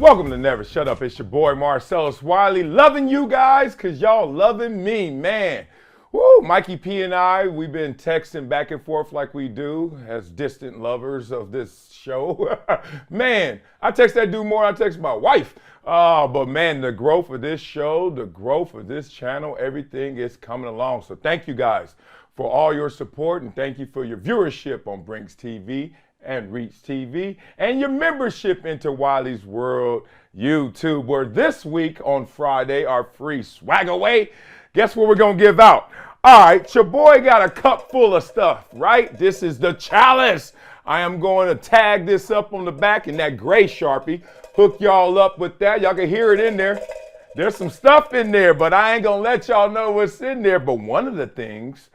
Welcome to Never Shut Up. It's your boy Marcellus Wiley, loving you guys because y'all loving me, man. Woo, Mikey P and I, we've been texting back and forth like we do as distant lovers of this show. Man, I text that dude more than I text my wife. But man, the growth of this show, the growth of this channel, everything is coming along. So thank you guys for all your support and thank you for your viewership on Brinks TV and Reach TV and your membership into Wiley's World YouTube, where this week on Friday, our free swag away, guess what we're going to give out? All right, your boy got a cup full of stuff, right? This is the chalice. I am going to tag this up on the back in that gray Sharpie, hook y'all up with that. Y'all can hear it in there. There's some stuff in there, but I ain't going to let y'all know what's in there. But one of the things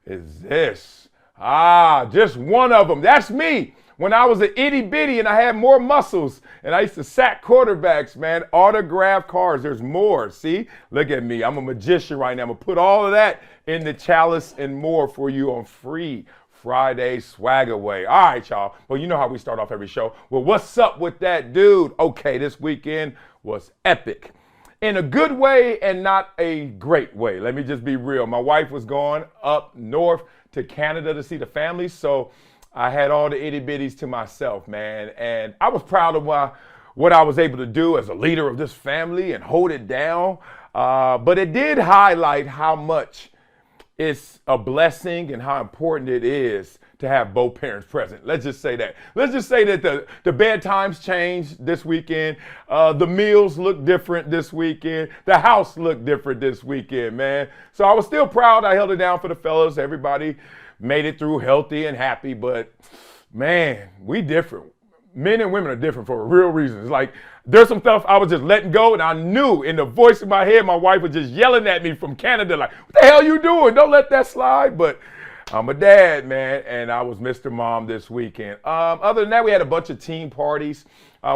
is this. Just one of them. That's me. When I was an itty bitty and I had more muscles and I used to sack quarterbacks, man, autographed cards. There's more. See, look at me. I'm a magician right now. I'm going to put all of that in the chalice and more for you on free Friday swag away. All right, y'all. Well, you know how we start off every show. Well, what's up with that dude? Okay, this weekend was epic. In a good way and not a great way. Let me just be real. My wife was going up north to Canada to see the family, so I had all the itty bitties to myself, man. And I was proud of what I was able to do as a leader of this family and hold it down. But it did highlight how much it's a blessing and how important it is to have both parents present. Let's just say that. Let's just say that the bedtimes changed this weekend. The meals look different this weekend. The house looked different this weekend, man. So I was still proud. I held it down for the fellas. Everybody made it through healthy and happy. But, man, we different. Men and women are different for a real reason. It's like there's some stuff I was just letting go, and I knew in the voice in my head, my wife was just yelling at me from Canada like, what the hell you doing? Don't let that slide. But I'm a dad, man, and I was Mr. Mom this weekend. Other than that, we had a bunch of team parties.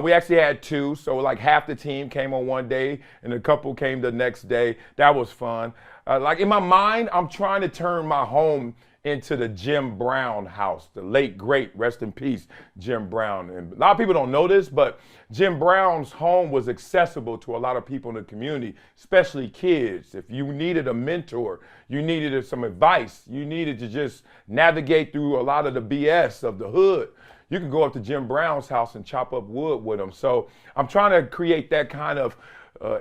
We actually had two, so like half the team came on one day, and a couple came the next day. That was fun. Like in my mind, I'm trying to turn my home into the Jim Brown house, the late, great, rest in peace, Jim Brown. And a lot of people don't know this, but Jim Brown's home was accessible to a lot of people in the community, especially kids. If you needed a mentor, you needed some advice, you needed to just navigate through a lot of the BS of the hood, you can go up to Jim Brown's house and chop up wood with him. So I'm trying to create that kind of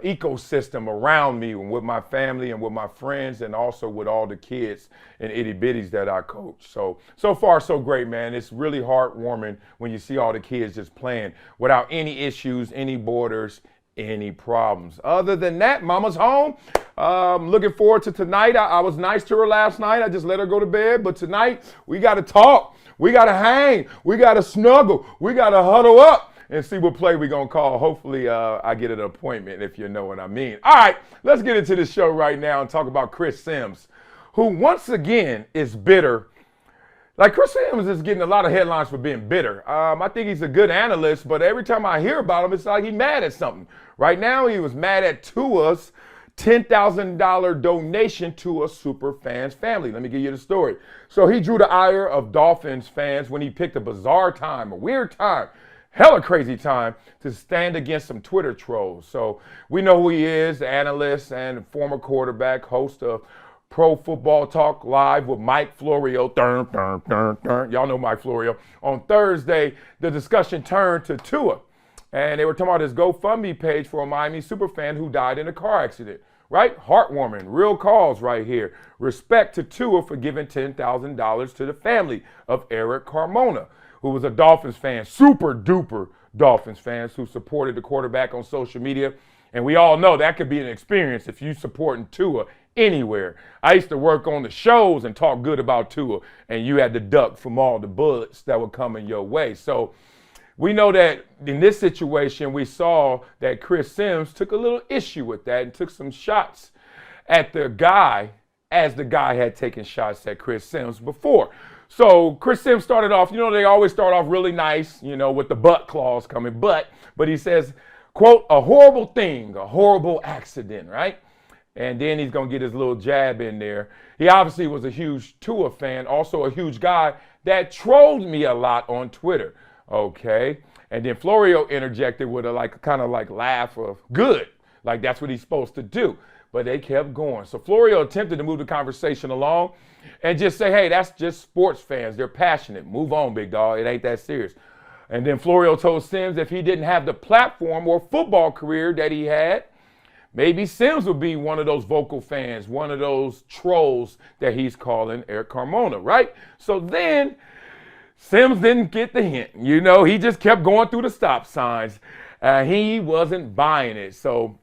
ecosystem around me with my family and with my friends and also with all the kids and itty bitties that I coach. So far so great, man. It's really heartwarming when you see all the kids just playing without any issues, any borders, any problems. Other than that, mama's home. Looking forward to tonight. I was nice to her last night. I just let her go to bed. But tonight, we got to talk. We got to hang. We got to snuggle. We got to huddle up and see what play we're going to call. Hopefully, I get an appointment, if you know what I mean. All right, let's get into the show right now and talk about Chris Sims, who once again is bitter. Like, Chris Sims is getting a lot of headlines for being bitter. I think he's a good analyst, but every time I hear about him, it's like he's mad at something. Right now, he was mad at Tua's $10,000 donation to a super fans family. Let me give you the story. So he drew the ire of Dolphins fans when he picked a bizarre time, a weird time, hella crazy time to stand against some Twitter trolls. So we know who he is, analyst and former quarterback, host of Pro Football Talk Live with Mike Florio. Y'all know Mike Florio. On Thursday, the discussion turned to Tua. And they were talking about his GoFundMe page for a Miami superfan who died in a car accident. Right? Heartwarming. Real cause right here. Respect to Tua for giving $10,000 to the family of Eric Carmona, who was a Dolphins fan, super duper Dolphins fans who supported the quarterback on social media. And we all know that could be an experience if you supporting Tua anywhere. I used to work on the shows and talk good about Tua, and you had to duck from all the bullets that were coming your way. So we know that in this situation, we saw that Chris Sims took a little issue with that and took some shots at the guy as the guy had taken shots at Chris Sims before. So Chris Sims started off, they always start off really nice, with the butt clause coming, but he says, quote, a horrible thing, a horrible accident, right? And then he's going to get his little jab in there. He obviously was a huge Tua fan, also a huge guy that trolled me a lot on Twitter, okay? And then Florio interjected with a kind of laugh of good. Like that's what he's supposed to do. But they kept going. So Florio attempted to move the conversation along and just say, hey, that's just sports fans. They're passionate. Move on, big dog. It ain't that serious. And then Florio told Sims if he didn't have the platform or football career that he had, maybe Sims would be one of those vocal fans, one of those trolls that he's calling Eric Carmona, right? So then Sims didn't get the hint. He just kept going through the stop signs. He wasn't buying it. So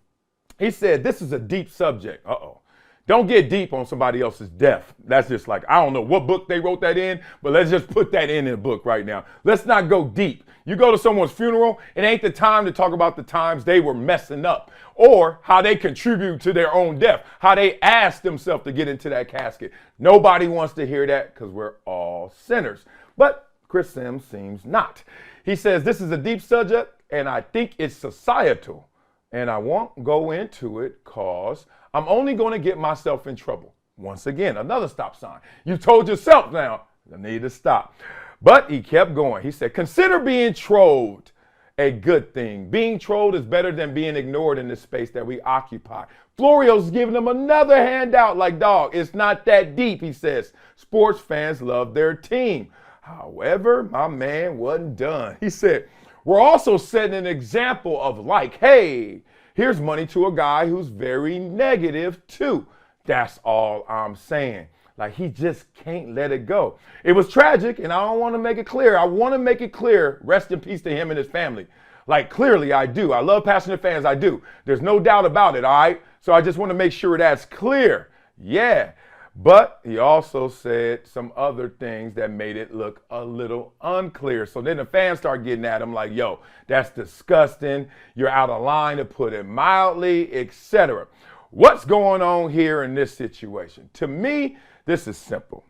he said, this is a deep subject. Uh-oh. Don't get deep on somebody else's death. That's just I don't know what book they wrote that in, but let's just put that in the book right now. Let's not go deep. You go to someone's funeral, it ain't the time to talk about the times they were messing up or how they contribute to their own death, how they asked themselves to get into that casket. Nobody wants to hear that because we're all sinners. But Chris Sims seems not. He says, this is a deep subject, and I think it's societal. And I won't go into it because I'm only going to get myself in trouble. Once again, another stop sign. You told yourself now, I need to stop. But he kept going. He said, consider being trolled a good thing. Being trolled is better than being ignored in the space that we occupy. Florio's giving him another handout dog, it's not that deep, he says. Sports fans love their team. However, my man wasn't done. He said, we're also setting an example of hey, here's money to a guy who's very negative too. That's all I'm saying. He just can't let it go. It was tragic, and I don't want to make it clear. I want to make it clear, rest in peace to him and his family. Clearly I do. I love passionate fans, I do. There's no doubt about it, all right? So I just want to make sure that's clear. Yeah. But he also said some other things that made it look a little unclear. So then the fans start getting at him yo, that's disgusting. You're out of line, to put it mildly, etc. What's going on here in this situation? To me, this is simple.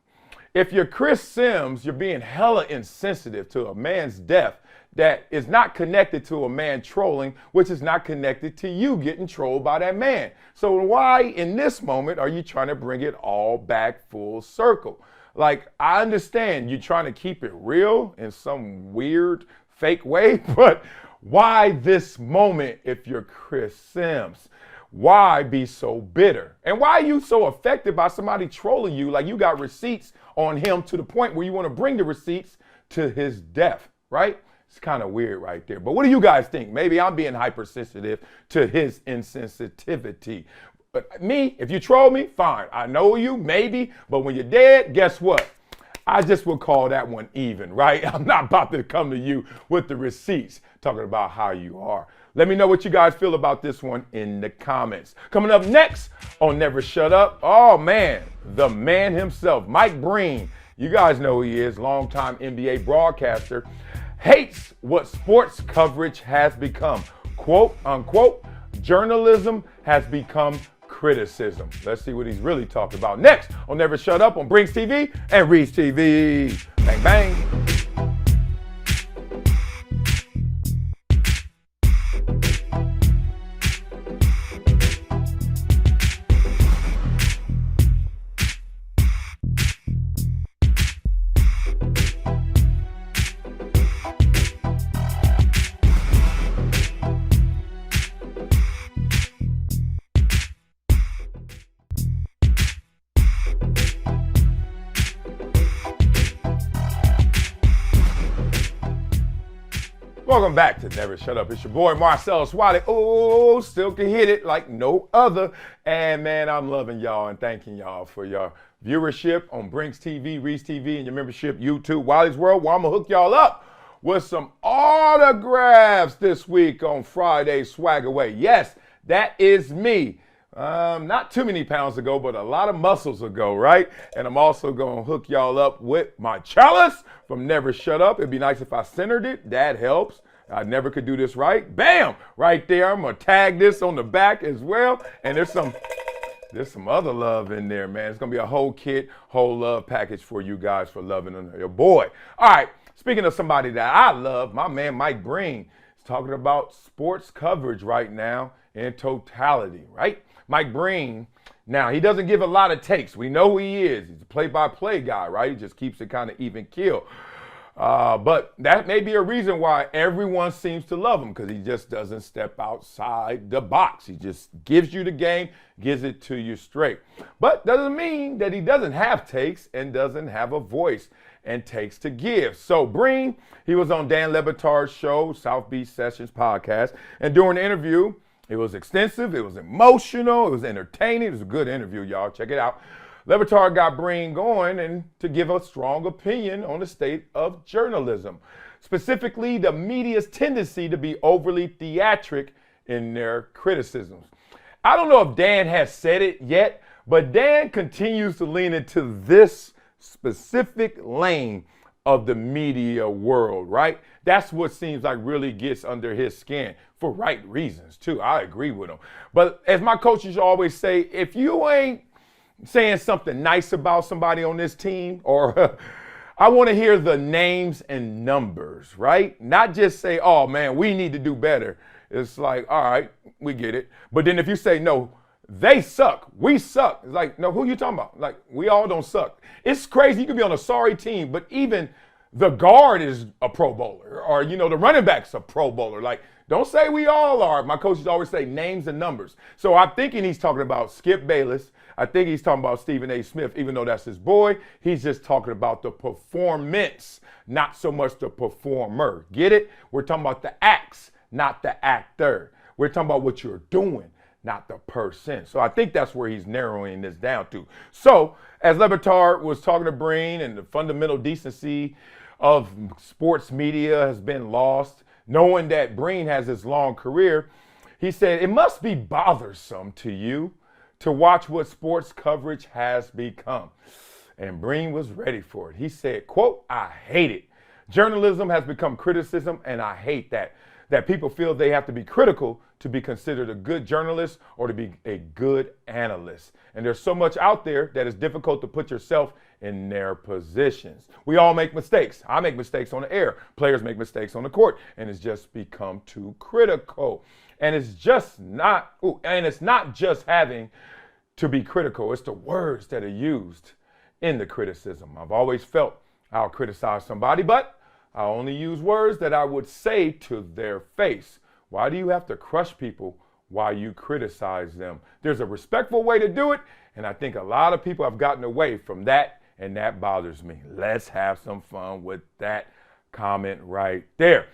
If you're Chris Sims, you're being hella insensitive to a man's death that is not connected to a man trolling, which is not connected to you getting trolled by that man. So why in this moment are you trying to bring it all back full circle? I understand you're trying to keep it real in some weird fake way, but why this moment if you're Chris Sims? Why be so bitter? And why are you so affected by somebody trolling you you got receipts on him to the point where you want to bring the receipts to his death, right? It's kind of weird right there. But what do you guys think? Maybe I'm being hypersensitive to his insensitivity. But me, if you troll me, fine. I know you, maybe. But when you're dead, guess what? I just would call that one even, right? I'm not about to come to you with the receipts talking about how you are. Let me know what you guys feel about this one in the comments. Coming up next on Never Shut Up, oh man, the man himself, Mike Breen. You guys know who he is, longtime NBA broadcaster. Hates what sports coverage has become. Quote, unquote, journalism has become criticism. Let's see what he's really talking about next on Never Shut Up on Brinks TV and Reach TV. Bang, bang. Welcome back to Never Shut Up. It's your boy Marcellus, Wiley. Oh, still can hit it like no other. And man, I'm loving y'all and thanking y'all for your viewership on Brinks TV, Reach TV, and your membership YouTube, Wiley's World, where I'm gonna hook y'all up with some autographs this week on Friday Swag Away. Yes, that is me. Not too many pounds ago, but a lot of muscles ago, right? And I'm also going to hook y'all up with my Marcellus from Never Shut Up. It'd be nice if I centered it. That helps. I never could do this right. Bam! Right there. I'm going to tag this on the back as well. And there's some other love in there, man. It's going to be a whole kit, whole love package for you guys for loving your boy. All right. Speaking of somebody that I love, my man Mike Breen is talking about sports coverage right now in totality, right? Mike Breen, now he doesn't give a lot of takes. We know who he is. He's a play-by-play guy, right? He just keeps it kind of even keel. But that may be a reason why everyone seems to love him, because he just doesn't step outside the box. He just gives you the game, gives it to you straight. But doesn't mean that he doesn't have takes and doesn't have a voice and takes to give. So Breen, he was on Dan Le Batard's show, South Beach Sessions podcast, and during the interview, it was extensive, it was emotional, it was entertaining, it was a good interview, y'all. Check it out. Le Batard got Breen going and to give a strong opinion on the state of journalism, specifically the media's tendency to be overly theatric in their criticisms. I don't know if Dan has said it yet, but Dan continues to lean into this specific lane of the media world, right? That's what seems like really gets under his skin, for right reasons too. I agree with him. But as my coaches always say, if you ain't saying something nice about somebody on this team, or I want to hear the names and numbers, right? Not just say, oh man, we need to do better. It's like, all right, we get it. But then if you say, no, they suck, we suck. It's like, no, who you talking about? Like, we all don't suck. It's crazy. You could be on a sorry team, but even the guard is a Pro Bowler, or, the running back's a Pro Bowler. Like, don't say we all are. My coaches always say names and numbers. So I'm thinking he's talking about Skip Bayless. I think he's talking about Stephen A. Smith, even though that's his boy. He's just talking about the performance, not so much the performer. Get it? We're talking about the acts, not the actor. We're talking about what you're doing, not the person. So I think that's where he's narrowing this down to. So as Le Batard was talking to Breen, and the fundamental decency of sports media has been lost, knowing that Breen has his long career, he said, it must be bothersome to you to watch what sports coverage has become. And Breen was ready for it. He said, quote, I hate it. Journalism has become criticism, and I hate that people feel they have to be critical to be considered a good journalist or to be a good analyst. And there's so much out there that it's difficult to put yourself in their positions. We all make mistakes. I make mistakes on the air. Players make mistakes on the court, and it's just become too critical. And it's not just having to be critical. It's the words that are used in the criticism. I've always felt I'll criticize somebody, but I only use words that I would say to their face. Why do you have to crush people while you criticize them? There's a respectful way to do it, and I think a lot of people have gotten away from that, and that bothers me. Let's have some fun with that comment right there.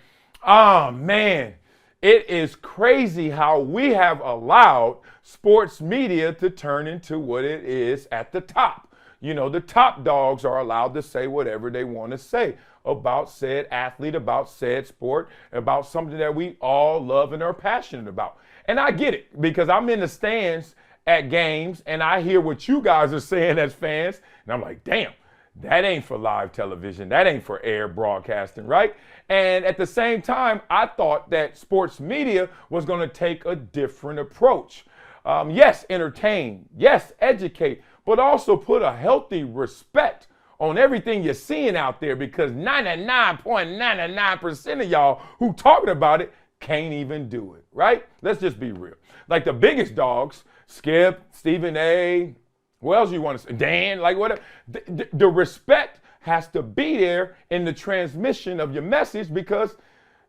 Oh, man. It is crazy how we have allowed sports media to turn into what it is at the top. The top dogs are allowed to say whatever they want to say about said athlete, about said sport, about something that we all love and are passionate about. And I get it, because I'm in the stands at games and I hear what you guys are saying as fans, and I'm like, damn, that ain't for live television. That ain't for air broadcasting, right? And at the same time, I thought that sports media was going to take a different approach. Yes, entertain. Yes, educate. But also put a healthy respect on everything you're seeing out there, because 99.99% of y'all who talking about it can't even do it, right? Let's just be real. Like the biggest dogs, Skip, Stephen A., what else you want to say? Dan, like whatever. The respect has to be there in the transmission of your message, because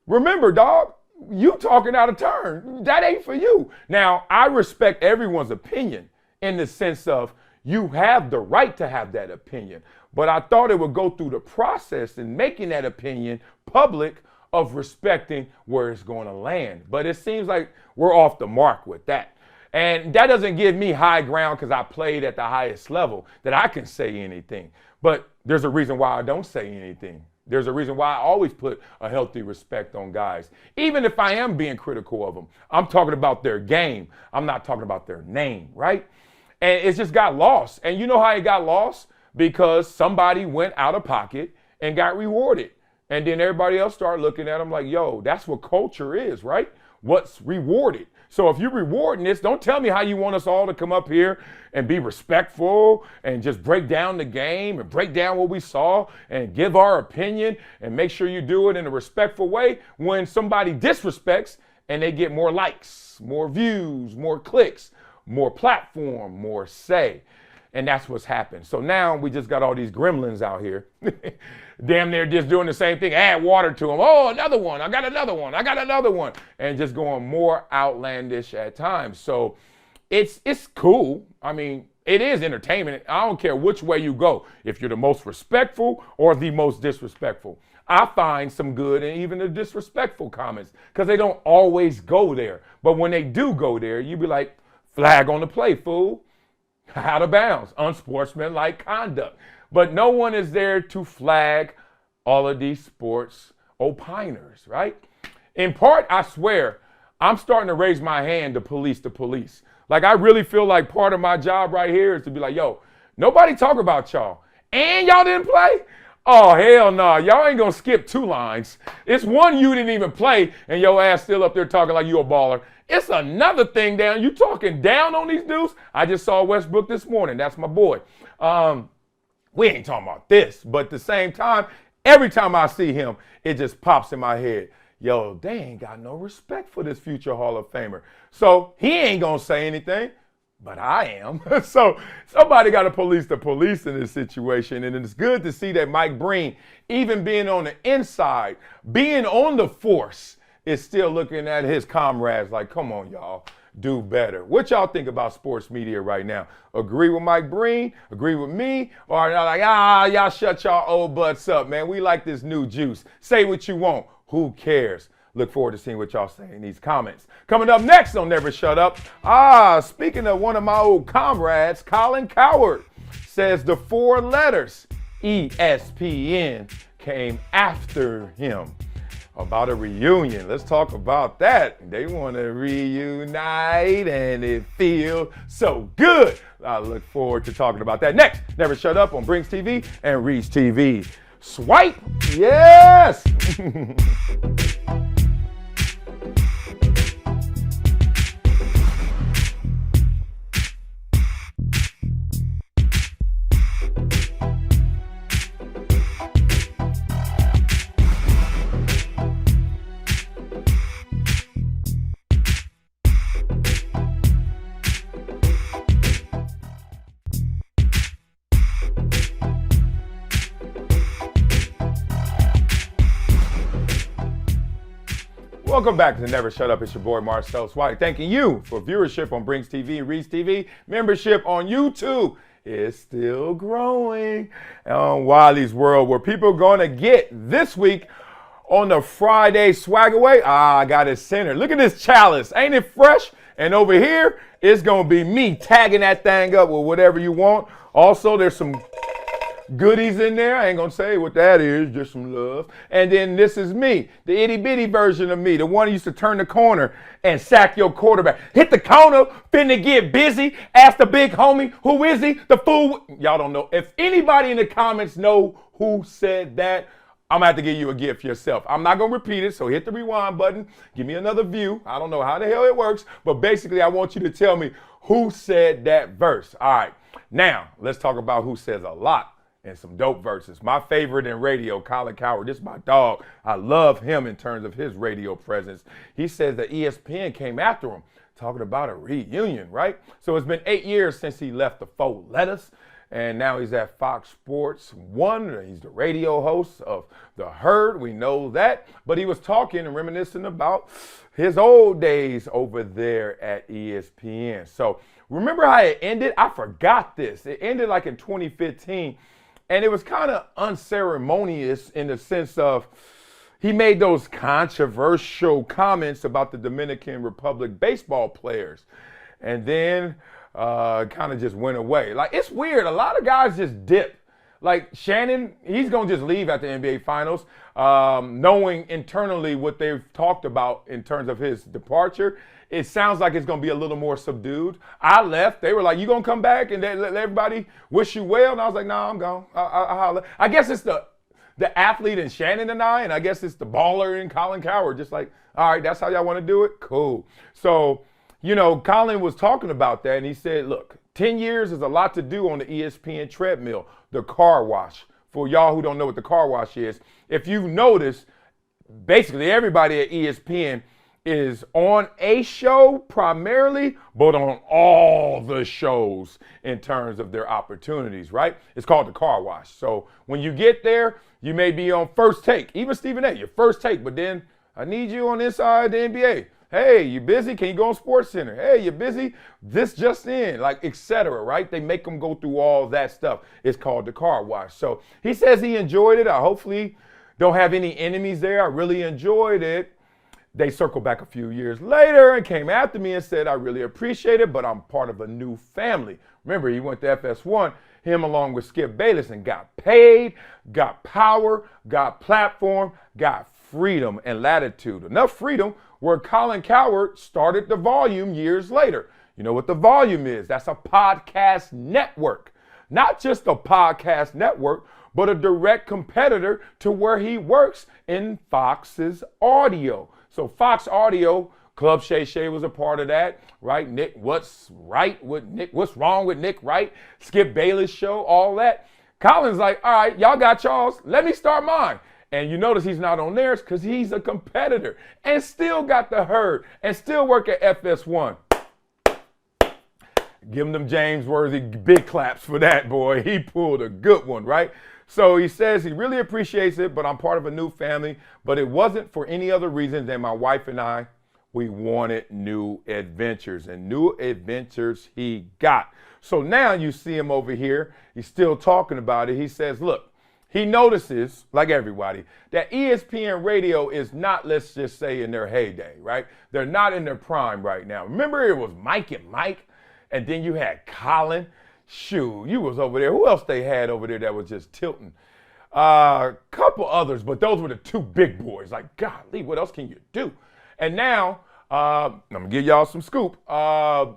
remember, dog, you talking out of turn. That ain't for you. Now, I respect everyone's opinion in the sense of you have the right to have that opinion, but I thought it would go through the process in making that opinion public of respecting where it's going to land. But it seems like we're off the mark with that. And that doesn't give me high ground because I played at the highest level that I can say anything. But there's a reason why I don't say anything. There's a reason why I always put a healthy respect on guys. Even if I am being critical of them, I'm talking about their game. I'm not talking about their name, right? And it just got lost. And you know how it got lost? Because somebody went out of pocket and got rewarded. And then everybody else started looking at them like, yo, that's what culture is, right? What's rewarded. So if you're rewarding this, don't tell me how you want us all to come up here and be respectful and just break down the game and break down what we saw and give our opinion and make sure you do it in a respectful way when somebody disrespects and they get more likes, more views, more clicks, more platform, more say. And that's what's happened. So now we just got all these gremlins out here. Damn near just doing the same thing. Add water to them. Oh, another one. I got another one. I got another one. And just going more outlandish at times. So it's cool. I mean, it is entertainment. I don't care which way you go. If you're the most respectful or the most disrespectful. I find some good in even the disrespectful comments because they don't always go there. But when they do go there, you be like, flag on the play, fool. Out of bounds, unsportsmanlike conduct. But no one is there to flag all of these sports opiners, right? In part, I swear, I'm starting to raise my hand to police the police. Like, I really feel like part of my job right here is to be like, yo, nobody talk about y'all. And y'all didn't play? Oh, hell no. Y'all ain't going to skip 2 lines. It's one you didn't even play, and your ass still up there talking like you a baller. It's another thing down. You talking down on these dudes? I just saw Westbrook this morning. That's my boy. We ain't talking about this. But at the same time, every time I see him, it just pops in my head. Yo, they ain't got no respect for this future Hall of Famer. So he ain't going to say anything. But I am. So somebody got to police the police in this situation. And it's good to see that Mike Breen, even being on the inside, being on the force, is still looking at his comrades like, come on, y'all, do better. What y'all think about sports media right now? Agree with Mike Breen? Agree with me? Or y'all like, y'all shut y'all old butts up, man. We like this new juice. Say what you want. Who cares? Look forward to seeing what y'all say in these comments. Coming up next on Never Shut Up. Speaking of one of my old comrades, Colin Cowherd says the 4 letters ESPN came after him. About a reunion. Let's talk about that. They want to reunite and it feels so good. I look forward to talking about that next. Never Shut Up on Brinks TV and Reach TV. Swipe. Yes. Welcome back to Never Shut Up. It's your boy Marcellus. Wiley. Thanking you for viewership on Brinks TV and Reach TV. Membership on YouTube is still growing on Wiley's World, where people are going to get this week on the Friday swag away. I got it centered. Look at this chalice. Ain't it fresh? And over here, it's going to be me tagging that thing up with whatever you want. Also, there's some goodies in there. I ain't gonna say what that is, just some love. And then this is me, the itty bitty version of me, the one who used to turn the corner and sack your quarterback. Hit the corner, finna get busy, ask the big homie, who is he? The fool. Y'all don't know. If anybody in the comments know who said that, I'm gonna have to give you a gift yourself. I'm not gonna repeat it, so hit the rewind button, give me another view. I don't know how the hell it works, but basically I want you to tell me who said that verse. All right, now let's talk about who says a lot and some dope verses. My favorite in radio, Colin Cowherd. This is my dog. I love him in terms of his radio presence. He says that ESPN came after him, talking about a reunion, right? So it's been 8 years since he left the 4 letters, and now he's at Fox Sports 1. He's the radio host of The Herd. We know that. But he was talking and reminiscing about his old days over there at ESPN. So remember how it ended? I forgot this. It ended like in 2015. And it was kind of unceremonious in the sense of he made those controversial comments about the Dominican Republic baseball players. And then kind of just went away. Like, it's weird. A lot of guys just dip. Like Shannon, he's going to just leave at the NBA Finals, knowing internally what they've talked about in terms of his departure. It sounds like it's going to be a little more subdued. I left. They were like, you going to come back and let everybody wish you well? And I was like, no, I'm gone. I guess it's the athlete in Shannon and I guess it's the baller in Colin Cowherd. Just like, all right, that's how y'all want to do it? Cool. So, Colin was talking about that, and he said, look, 10 years is a lot to do on the ESPN treadmill, the car wash. For y'all who don't know what the car wash is, if you've noticed, basically everybody at ESPN is on a show primarily, but on all the shows in terms of their opportunities, right? It's called the car wash. So when you get there, you may be on first take, even Stephen A, your first take, but then I need you on this side of the NBA. Hey, you busy? Can you go on Sports Center? Hey, you busy? This just in, like, etc., right? They make them go through all that stuff. It's called the car wash. So he says he enjoyed it. I hopefully don't have any enemies there. I really enjoyed it. They circled back a few years later and came after me and said, I really appreciate it, but I'm part of a new family. Remember, he went to FS1, him along with Skip Bayless, and got paid, got power, got platform, got freedom and latitude. Enough freedom where Colin Cowherd started the Volume years later. You know what the Volume is? That's a podcast network. Not just a podcast network, but a direct competitor to where he works in Fox's audio. So Fox Audio, Club Shay Shay was a part of that, right? Nick, what's right with Nick? What's wrong with Nick, right? Skip Bayless show, all that. Colin's like, all right, y'all got y'all's. Let me start mine. And you notice he's not on theirs because he's a competitor and still got the herd and still work at FS1. Give him them James Worthy big claps for that, boy. He pulled a good one, right? So he says he really appreciates it, but I'm part of a new family. But it wasn't for any other reason than my wife and I, we wanted new adventures, and new adventures he got. So now you see him over here. He's still talking about it. He says, look, he notices, like everybody, that ESPN radio is not, let's just say, in their heyday, right? They're not in their prime right now. Remember, it was Mike and Mike, and then you had Colin. Shoot, you was over there. Who else they had over there that was just tilting? Couple others, but those were the two big boys. Like, golly, what else can you do? And now, I'm going to give y'all some scoop. The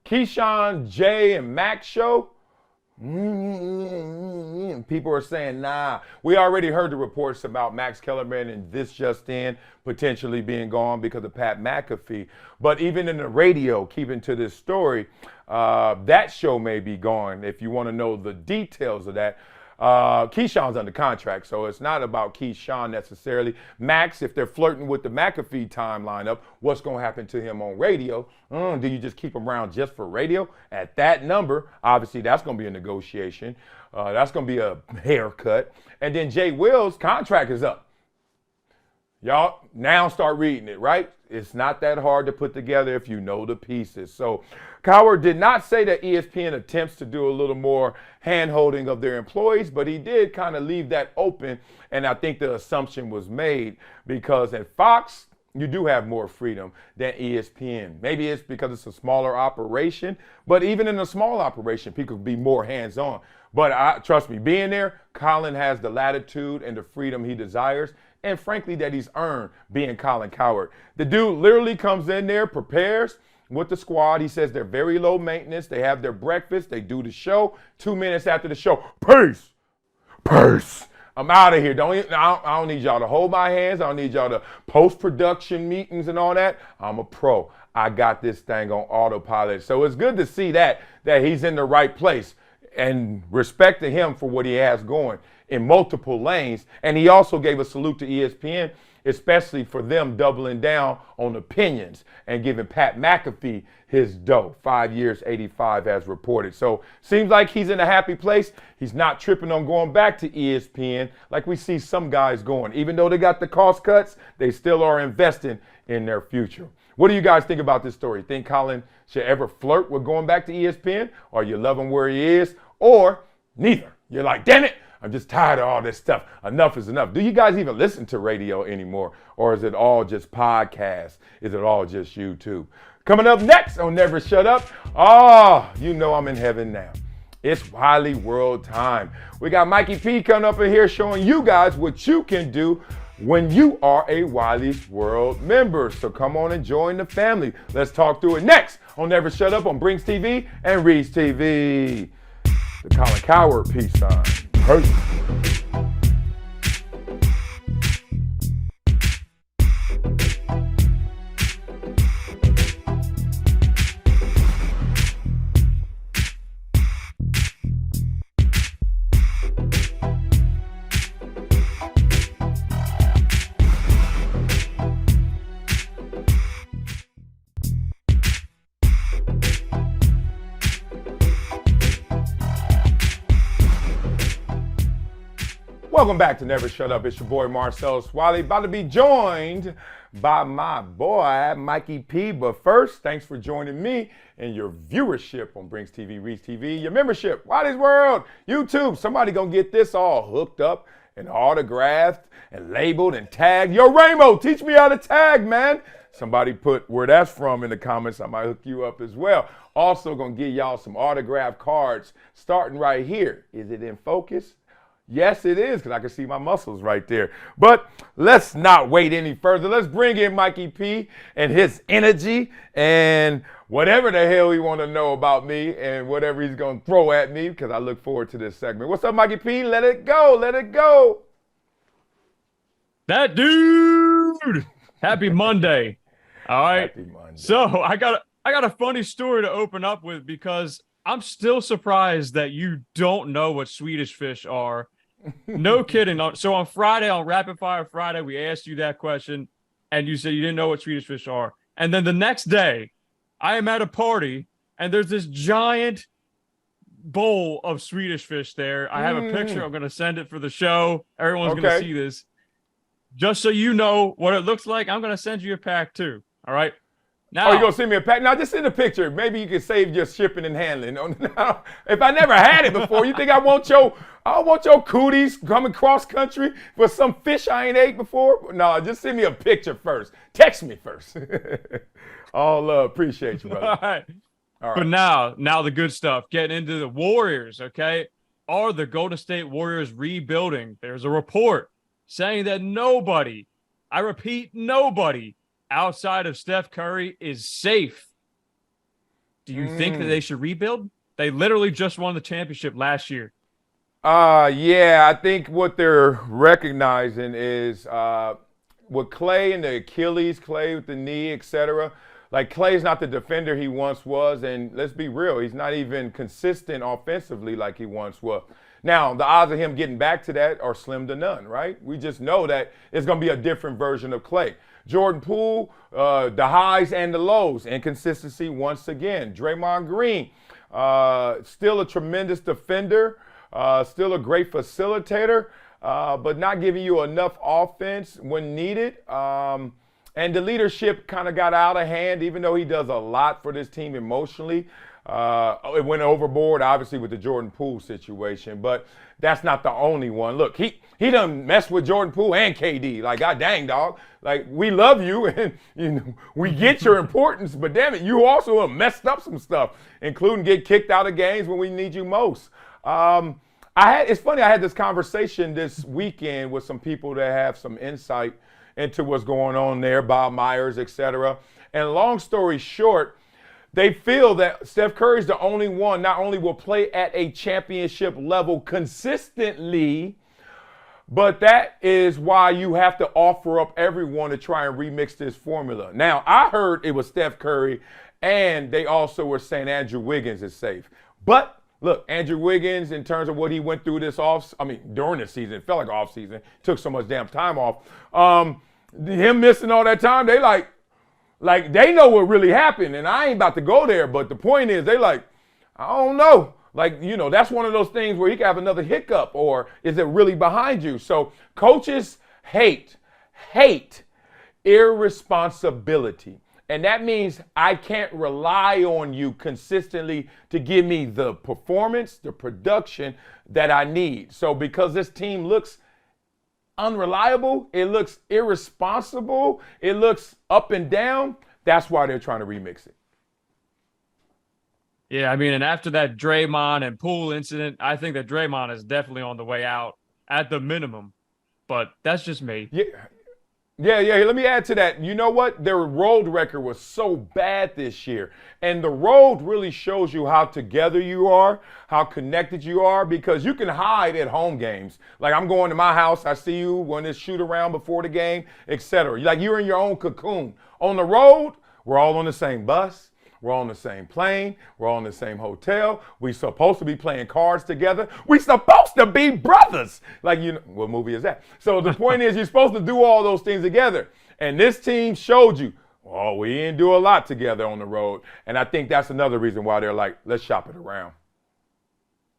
Keyshawn, Jay, and Max show, people are saying, nah. We already heard the reports about Max Kellerman and This Just In potentially being gone because of Pat McAfee. But even in the radio, keeping to this story, that show may be gone. If you want to know the details of that, Keyshawn's under contract, so it's not about Keyshawn necessarily. Max, if they're flirting with the McAfee time lineup, what's going to happen to him on radio? Do you just keep him around just for radio? At that number, obviously that's going to be a negotiation. That's going to be a haircut. And then Jay Will's contract is up. Y'all now start reading it, right? It's not that hard to put together if you know the pieces. So Cowherd did not say that ESPN attempts to do a little more hand-holding of their employees, but he did kind of leave that open, and I think the assumption was made because at Fox, you do have more freedom than ESPN. Maybe it's because it's a smaller operation, but even in a small operation, people can be more hands-on. But trust me, being there, Colin has the latitude and the freedom he desires, and frankly, that he's earned being Colin Cowherd. The dude literally comes in there, prepares with the squad. He says they're very low maintenance. They have their breakfast. They do the show. 2 minutes after the show, peace. I'm out of here. I don't need y'all to hold my hands. I don't need y'all to post-production meetings and all that. I'm a pro. I got this thing on autopilot. So it's good to see that he's in the right place, and respect to him for what he has going in multiple lanes. And he also gave a salute to ESPN, especially for them doubling down on opinions and giving Pat McAfee his dough. 5 years, 85 as reported. So seems like he's in a happy place. He's not tripping on going back to ESPN like we see some guys going. Even though they got the cost cuts, they still are investing in their future. What do you guys think about this story? Think Colin should ever flirt with going back to ESPN? Or you love him where he is? Or neither? You're like, damn it, I'm just tired of all this stuff. Enough is enough. Do you guys even listen to radio anymore? Or is it all just podcasts? Is it all just YouTube? Coming up next on Never Shut Up. You know I'm in heaven now. It's Wiley World time. We got Mikey P coming up in here showing you guys what you can do when you are a Wiley's World member. So come on and join the family. Let's talk through it next on Never Shut Up on Brinks TV and Reed's TV. The Colin Cowherd peace sign. Peace. Welcome back to Never Shut Up. It's your boy Marcellus Wiley, about to be joined by my boy Mikey P. But first, thanks for joining me and your viewership on Brinks TV, Reach TV, your membership, Wiley's World, YouTube. Somebody gonna get this all hooked up and autographed and labeled and tagged. Yo, Rainbow, teach me how to tag, man. Somebody put where that's from in the comments. I might hook you up as well. Also gonna give y'all some autographed cards starting right here. Is it in focus? Yes, it is, because I can see my muscles right there. But let's not wait any further. Let's bring in Mikey P and his energy and whatever the hell he want to know about me and whatever he's going to throw at me, because I look forward to this segment. What's up, Mikey P? Let it go. Let it go. Dat Dude. Happy Monday. All right. Happy Monday. So I got a funny story to open up with, because I'm still surprised that you don't know what Swedish fish are. No kidding. So on Friday, on Rapid Fire Friday, we asked you that question, and you said you didn't know what Swedish fish are. And then the next day, I am at a party, and there's this giant bowl of Swedish fish there. I have a picture. I'm going to send it for the show. Everyone's going to see this. Just so you know what it looks like, I'm going to send you a pack too. All right? Now, you're going to send me a pack? Now, just send a picture. Maybe you can save your shipping and handling. If I never had it before, you think I want your cooties coming cross country for some fish I ain't ate before? No, just send me a picture first. Text me first. All love. Appreciate you, brother. All right. But now the good stuff. Getting into the Warriors, okay? Are the Golden State Warriors rebuilding? There's a report saying that nobody, I repeat, nobody, outside of Steph Curry is safe. Do you think that they should rebuild? They literally just won the championship last year. Yeah, I think what they're recognizing is with Clay and the Achilles, Clay with the knee, etc. Like, Clay's not the defender he once was, and let's be real, he's not even consistent offensively like he once was. Now, the odds of him getting back to that are slim to none, right? We just know that it's going to be a different version of Clay. Jordan Poole, the highs and the lows, inconsistency once again. Draymond Green, still a tremendous defender, still a great facilitator, but not giving you enough offense when needed. And the leadership kind of got out of hand, even though he does a lot for this team emotionally. It went overboard, obviously, with the Jordan Poole situation, but that's not the only one. Look, he done messed with Jordan Poole and KD. Like, god dang, dog. Like, we love you, and we get your importance, but damn it, you also have messed up some stuff, including get kicked out of games when we need you most. It's funny, I had this conversation this weekend with some people that have some insight into what's going on there, Bob Myers, etc. And long story short, they feel that Steph Curry's the only one not only will play at a championship level consistently, but that is why you have to offer up everyone to try and remix this formula. Now, I heard it was Steph Curry, and they also were saying Andrew Wiggins is safe. But look, Andrew Wiggins, in terms of what he went through during the season, it felt like off season, took so much damn time off. Him missing all that time, they they know what really happened, and I ain't about to go there, but the point is, they like, I don't know. Like, that's one of those things where he could have another hiccup, or is it really behind you? So coaches hate irresponsibility. And that means I can't rely on you consistently to give me the performance, the production that I need. So because this team looks unreliable, it looks irresponsible, it looks up and down, that's why they're trying to remix it. Yeah, I mean, and after that Draymond and Poole incident, I think that Draymond is definitely on the way out at the minimum. But that's just me. Yeah. Let me add to that. You know what? Their road record was so bad this year. And the road really shows you how together you are, how connected you are, because you can hide at home games. Like, I'm going to my house, I see you when it's shoot around before the game, etc. Like, you're in your own cocoon. On the road, we're all on the same bus. We're on the same plane. We're all in the same hotel. We supposed to be playing cards together. We supposed to be brothers. Like, what movie is that? So the point is, you're supposed to do all those things together. And this team showed you, we didn't do a lot together on the road. And I think that's another reason why they're like, let's shop it around.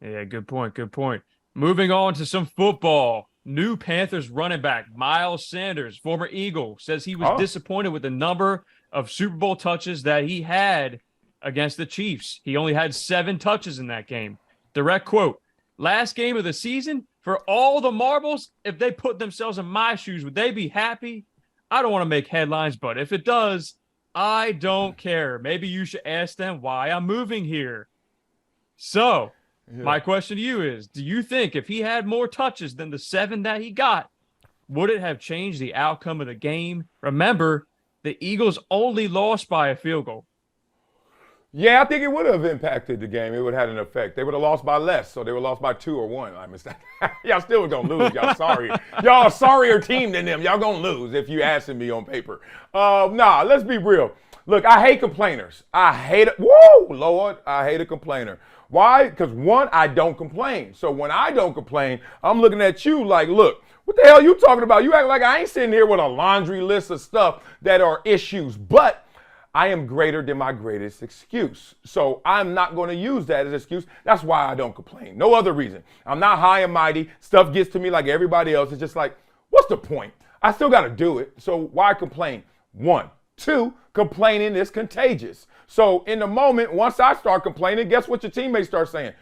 Yeah, good point. Moving on to some football. New Panthers running back Miles Sanders, former Eagle, says he was disappointed with the number of Super Bowl touches that he had against the Chiefs. He only had 7 touches in that game. Direct quote, last game of the season, for all the marbles, if they put themselves in my shoes, would they be happy? I don't want to make headlines, but if it does, I don't care. Maybe you should ask them why I'm moving here. So, my question to you is, do you think if he had more touches than the 7 that he got, would it have changed the outcome of the game? Remember, the Eagles only lost by a field goal. Yeah, I think it would have impacted the game. It would have had an effect. They would have lost by less, so they would have lost by 2 or 1. I missed that. Y'all still was going to lose. Y'all sorry. Y'all a sorrier team than them. Y'all going to lose if you asking me on paper. Nah, let's be real. Look, I hate complainers. I hate it. Whoa, Lord, I hate a complainer. Why? Because, one, I don't complain. So when I don't complain, I'm looking at you like, look, what the hell you talking about? You act like I ain't sitting here with a laundry list of stuff that are issues. But I am greater than my greatest excuse. So I'm not going to use that as an excuse. That's why I don't complain. No other reason. I'm not high and mighty. Stuff gets to me like everybody else. It's just like, what's the point? I still got to do it. So why complain? 1. 2, complaining is contagious. So in the moment, once I start complaining, guess what your teammates start saying?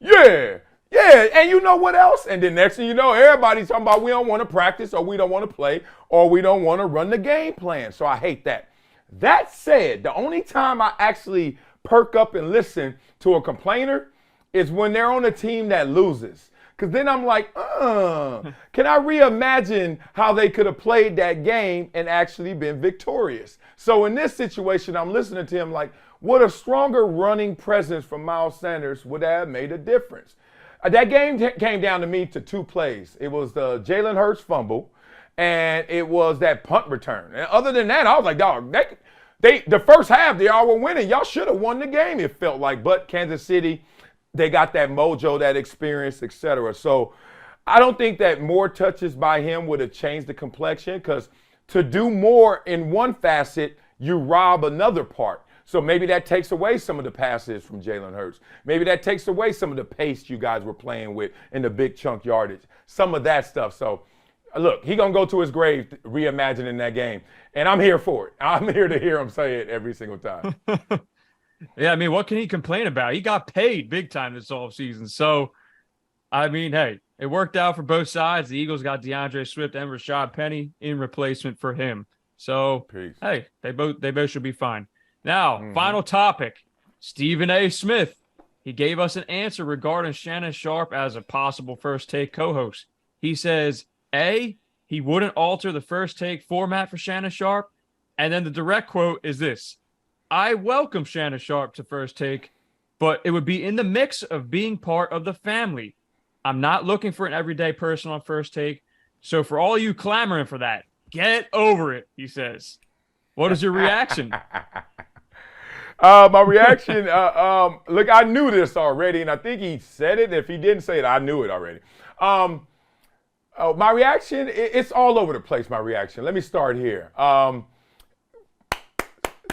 Yeah. And you know what else? And then next thing you know, everybody's talking about we don't want to practice or we don't want to play or we don't want to run the game plan. So I hate that. That said, the only time I actually perk up and listen to a complainer is when they're on a team that loses. Because then I'm like, can I reimagine how they could have played that game and actually been victorious? So in this situation, I'm listening to him like, would a stronger running presence from Miles Sanders would have made a difference? That game came down to me to 2 plays. It was the Jalen Hurts fumble, and it was that punt return. And other than that, I was like, dog, they the first half, they all were winning. Y'all should have won the game, it felt like. But Kansas City, they got that mojo, that experience, etc. So I don't think that more touches by him would have changed the complexion because to do more in one facet, you rob another part. So maybe that takes away some of the passes from Jalen Hurts. Maybe that takes away some of the pace you guys were playing with in the big chunk yardage. Some of that stuff. So look, he going to go to his grave reimagining that game. And I'm here for it. I'm here to hear him say it every single time. Yeah, I mean, what can he complain about? He got paid big time this offseason. So, I mean, hey, it worked out for both sides. The Eagles got DeAndre Swift and Rashad Penny in replacement for him. So, Peace. Hey, they both should be fine. Now, final topic, Stephen A. Smith. He gave us an answer regarding Shannon Sharpe as a possible First Take co-host. He says, A, he wouldn't alter the First Take format for Shannon Sharpe. And then the direct quote is this: I welcome Shannon Sharpe to First Take, but it would be in the mix of being part of the family. I'm not looking for an everyday person on First Take. So for all you clamoring for that, get over it, he says. What is your reaction? My reaction, look, I knew this already, and I think he said it. If he didn't say it, I knew it already. My reaction, it's all over the place, my reaction. Let me start here.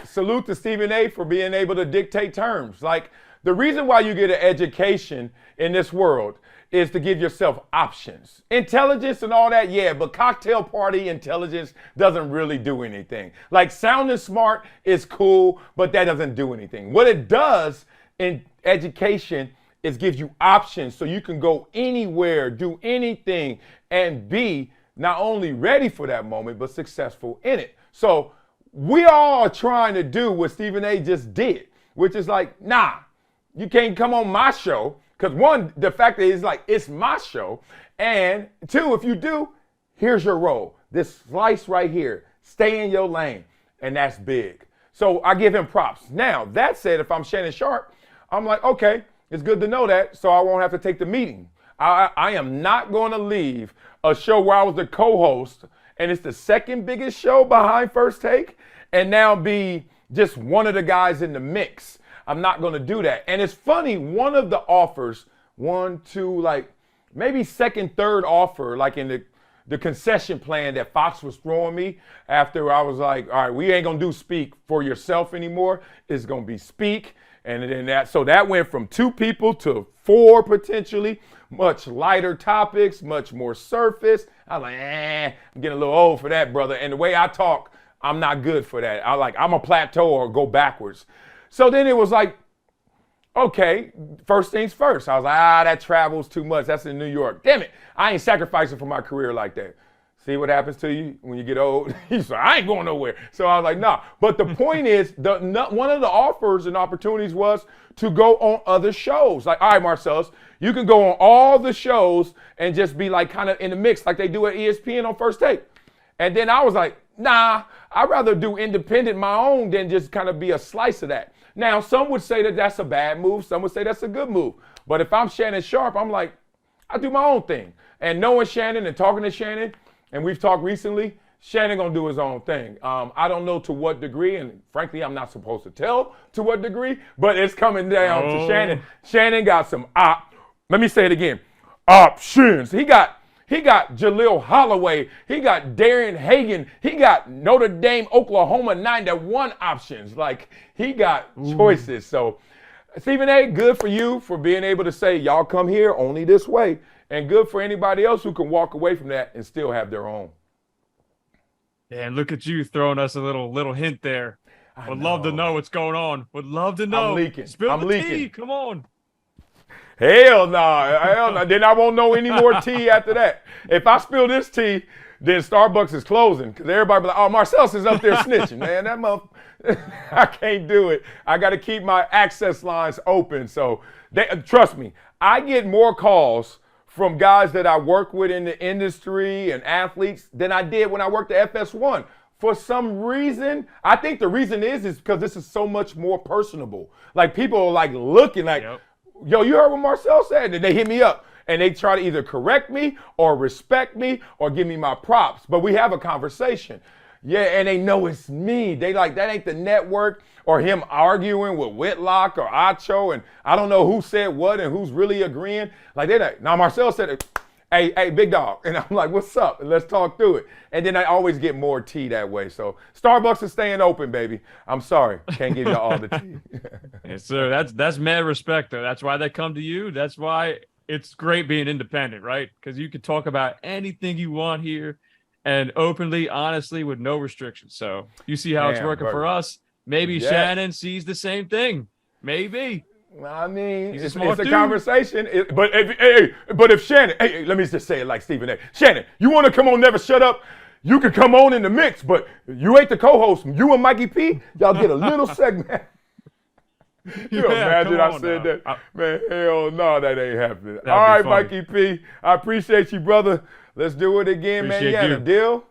Salute to Stephen A. for being able to dictate terms. Like, the reason why you get an education in this world is to give yourself options. Intelligence and all that, yeah, but cocktail party intelligence doesn't really do anything. Like, sounding smart is cool, but that doesn't do anything. What it does in education is gives you options so you can go anywhere, do anything, and be not only ready for that moment, but successful in it. So we all are trying to do what Stephen A. just did, which is like, nah, you can't come on my show. Because one, the fact that it's like, it's my show. And 2, if you do, here's your role. This slice right here, stay in your lane. And that's big. So I give him props. Now, that said, if I'm Shannon Sharpe, I'm like, okay, it's good to know that, so I won't have to take the meeting. I am not going to leave a show where I was the co-host, and it's the second biggest show behind First Take, and now be just one of the guys in the mix. I'm not going to do that. And it's funny, one of the offers, 1, 2, like maybe second, third offer, like in the concession plan that Fox was throwing me after I was like, all right, we ain't gonna do speak for yourself anymore. It's gonna be speak. And then that went from 2 people to 4 potentially, much lighter topics, much more surface. I was like, I'm getting a little old for that, brother. And the way I talk, I'm not good for that. I'm a plateau or go backwards. So then it was like, okay, first things first. I was like, that travels too much. That's in New York. Damn it. I ain't sacrificing for my career like that. See what happens to you when you get old? He's like, I ain't going nowhere. So I was like, nah. But the point is, one of the offers and opportunities was to go on other shows. Like, all right, Marcellus, you can go on all the shows and just be like kind of in the mix like they do at ESPN on First Take. And then I was like, nah, I'd rather do independent my own than just kind of be a slice of that. Now, some would say that that's a bad move. Some would say that's a good move. But if I'm Shannon Sharpe, I'm like, I do my own thing. And knowing Shannon and talking to Shannon, and we've talked recently, Shannon gonna do his own thing. I don't know to what degree, and frankly, I'm not supposed to tell to what degree, but it's coming down to Shannon. Shannon got some let me say it again, options. He got Jaleel Holloway. He got Darian Hagan. He got Notre Dame, Oklahoma 9-1 options. Like, he got choices. So, Stephen A., good for you for being able to say, y'all come here only this way. And good for anybody else who can walk away from that and still have their own. Yeah, and look at you throwing us a little hint there. Would love to know what's going on. Would love to know. I'm leaking. Spill the tea. Come on. Hell no. Hell no. Then I won't know any more tea after that. If I spill this tea, then Starbucks is closing because everybody be like, oh, Marcellus is up there snitching, man. That I can't do it. I got to keep my access lines open. So trust me, I get more calls from guys that I work with in the industry and athletes than I did when I worked at FS1. For some reason, I think the reason is because this is so much more personable. Like, people are like looking like, yo, you heard what Marcel said? And they hit me up and they try to either correct me or respect me or give me my props. But we have a conversation. Yeah, and they know it's me. They like, that ain't the network or him arguing with Whitlock or Acho, and I don't know who said what and who's really agreeing. Like, they're like, now Marcel said it. Hey, big dog. And I'm like, what's up? And let's talk through it. And then I always get more tea that way. So Starbucks is staying open, baby. I'm sorry. Can't give you all the tea. Yes, sir. That's mad respect, though. That's why they come to you. That's why it's great being independent, right? Because you can talk about anything you want here and openly, honestly, with no restrictions. So you see how it's working for us. Maybe Shannon sees the same thing. Maybe. I mean, it's a conversation. But if Shannon, let me just say it like Stephen A. Shannon, you want to come on Never Shut Up? You can come on in the mix, but you ain't the co-host. You and Mikey P, y'all get a little segment. You imagine I said that? Man, hell no, that ain't happening. All right, Mikey P, I appreciate you, brother. Let's do it again, man. You had a deal?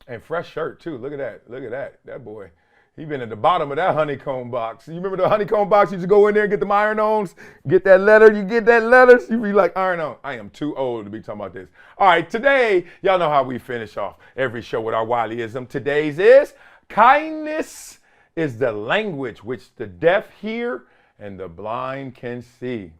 And fresh shirt, too. Look at that. Look at that. That boy. He been at the bottom of that honeycomb box. You remember the honeycomb box? You just go in there and get them iron-ons, get that letter. You get that letter, you be like, iron-on. I am too old to be talking about this. All right, today, y'all know how we finish off every show with our Wileyism. Today's is, kindness is the language which the deaf hear and the blind can see.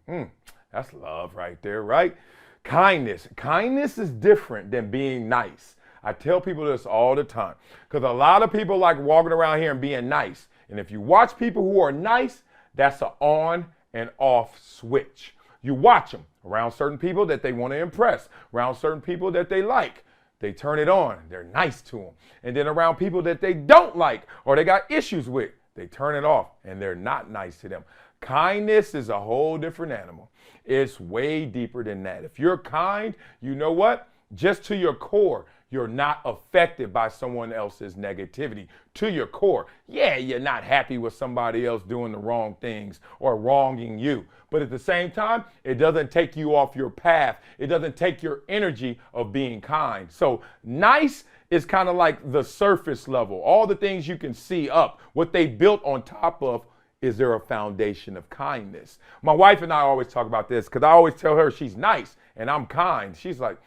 That's love right there, right? Kindness. Kindness is different than being nice. I tell people this all the time because a lot of people like walking around here and being nice. And if you watch people who are nice, that's an on and off switch. You watch them around certain people that they want to impress, around certain people that they like. They turn it on. They're nice to them. And then around people that they don't like or they got issues with, they turn it off and they're not nice to them. Kindness is a whole different animal. It's way deeper than that. If you're kind, you know what? Just to your core, you're not affected by someone else's negativity. To your core, you're not happy with somebody else doing the wrong things or wronging you. But at the same time, it doesn't take you off your path. It doesn't take your energy of being kind. So nice is kind of like the surface level. All the things you can see up, what they built on top of. Is there a foundation of kindness? My wife and I always talk about this because I always tell her she's nice and I'm kind. She's like,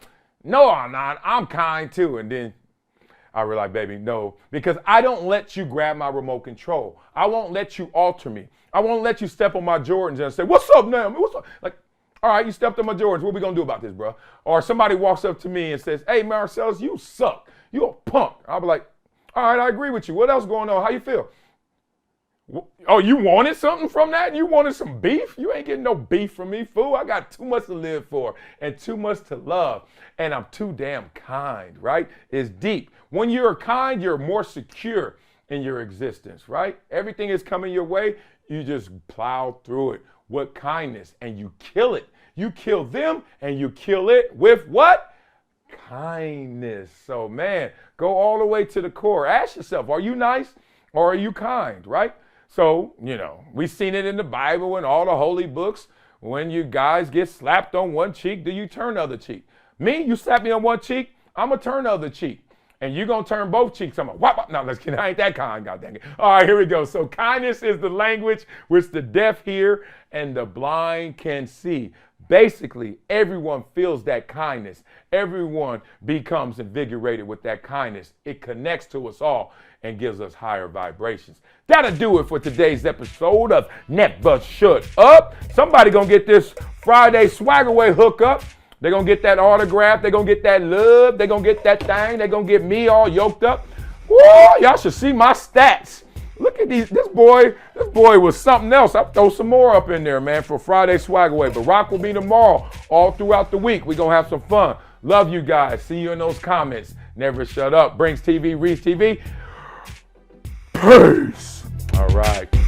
no, I'm not. I'm kind too. And then I realize, baby, no, because I don't let you grab my remote control. I won't let you alter me. I won't let you step on my Jordans and say, what's up now? What's up? Like, All right, you stepped on my Jordans. What we going to do about this, bro? Or somebody walks up to me and says, hey, Marcellus, you suck. You a punk. I'll be like, all right, I agree with you. What else going on? How you feel? Oh, you wanted something from that? You wanted some beef? You ain't getting no beef from me, fool. I got too much to live for and too much to love. And I'm too damn kind, right? It's deep. When you're kind, you're more secure in your existence, right? Everything is coming your way. You just plow through it with kindness and you kill it. You kill them and you kill it with what? Kindness. So, man, go all the way to the core. Ask yourself, are you nice or are you kind, right? So, we've seen it in the Bible and all the holy books. When you guys get slapped on one cheek, do you turn the other cheek? Me, you slap me on one cheek, I'm going to turn the other cheek. And you're going to turn both cheeks. I'm going to whop. No, let's get, I ain't that kind, God dang it. All right, here we go. So kindness is the language which the deaf hear and the blind can see. Basically, everyone feels that kindness. Everyone becomes invigorated with that kindness. It connects to us all and gives us higher vibrations. That'll do it for today's episode of Never Shut Up. Somebody gonna get this Friday swag away hookup. They're gonna get that autograph. They're gonna get that love. They're gonna get that thing. They're gonna get me all yoked up. Whoa, y'all should see my stats. Look at these. This boy was something else. I'll throw some more up in there, man, for Friday swag away. But rock will be tomorrow, all throughout the week. We're gonna have some fun. Love you guys. See you in those comments. Never shut up. Brings TV, Reads TV. Peace. All right.